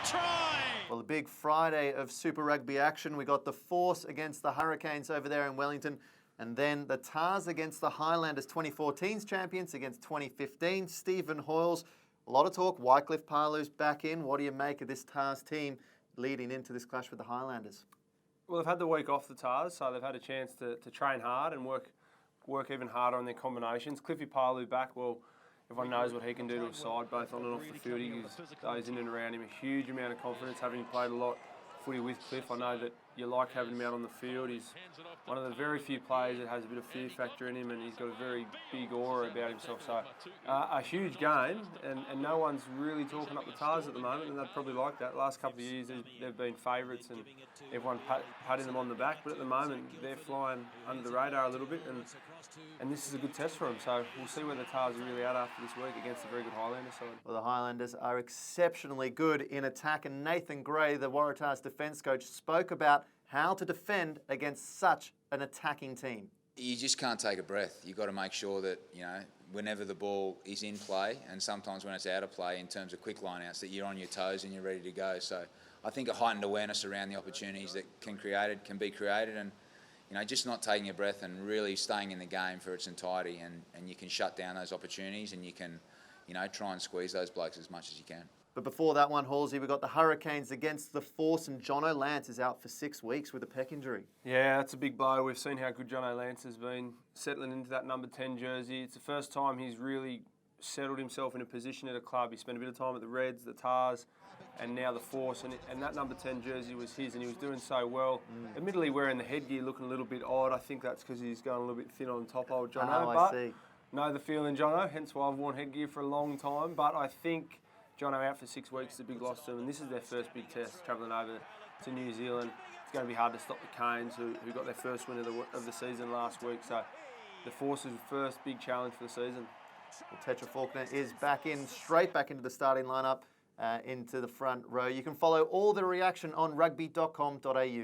try! Well, a big Friday of Super Rugby action. We got the Force against the Hurricanes over there in Wellington, and then the Tahs against the Highlanders, 2014's champions against 2015. Stephen Hoiles, a lot of talk. Wycliff Palu's back in. What do you make of this Tahs team leading into this clash with the Highlanders? Well, they've had the week off, the Tahs, so they've had a chance to train hard and work even harder on their combinations. Cliffy Palu back, well, everyone knows what he can do to a side, both on and off the field. He gives those in and around him a huge amount of confidence, having played a lot footy with Cliff. I know that you like having him out on the field. He's one of the very few players that has a bit of fear factor in him, and he's got a very big aura about himself. So a huge game, and no one's really talking up the Tahs at the moment, and they'd probably like that. Last couple of years, they've been favourites, and everyone patting them on the back, but at the moment, they're flying under the radar a little bit, and this is a good test for them. So we'll see where the Tahs are really at after this week against a very good Highlander side. Well, the Highlanders are exceptionally good in attack, and Nathan Gray, the Waratahs defence coach, spoke about how to defend against such an attacking team. You just can't take a breath. You've got to make sure that, whenever the ball is in play, and sometimes when it's out of play in terms of quick line-outs, that you're on your toes and you're ready to go. So I think a heightened awareness around the opportunities that can be created, and just not taking a breath and really staying in the game for its entirety, and you can shut down those opportunities, and you can try and squeeze those blokes as much as you can. But before that one, Halsey, we've got the Hurricanes against the Force, and Jono Lance is out for 6 weeks with a pec injury. Yeah, that's a big blow. We've seen how good Jono Lance has been settling into that number 10 jersey. It's the first time he's really settled himself in a position at a club. He spent a bit of time at the Reds, the Tahs, and now the Force, and that number 10 jersey was his, and he was doing so well. Admittedly, wearing the headgear looking a little bit odd. I think that's because he's going a little bit thin on top, old Jono. Oh, but I see. Know the feeling, Jono, hence why I've worn headgear for a long time. But I think Jono out for 6 weeks is a big loss to them, and this is their first big test, travelling over to New Zealand. It's going to be hard to stop the Canes, who got their first win of the season last week. So the Force's first big challenge for the season. Well, Tetra Faulkner is straight back into the starting lineup, into the front row. You can follow all the reaction on Rugby.com.au.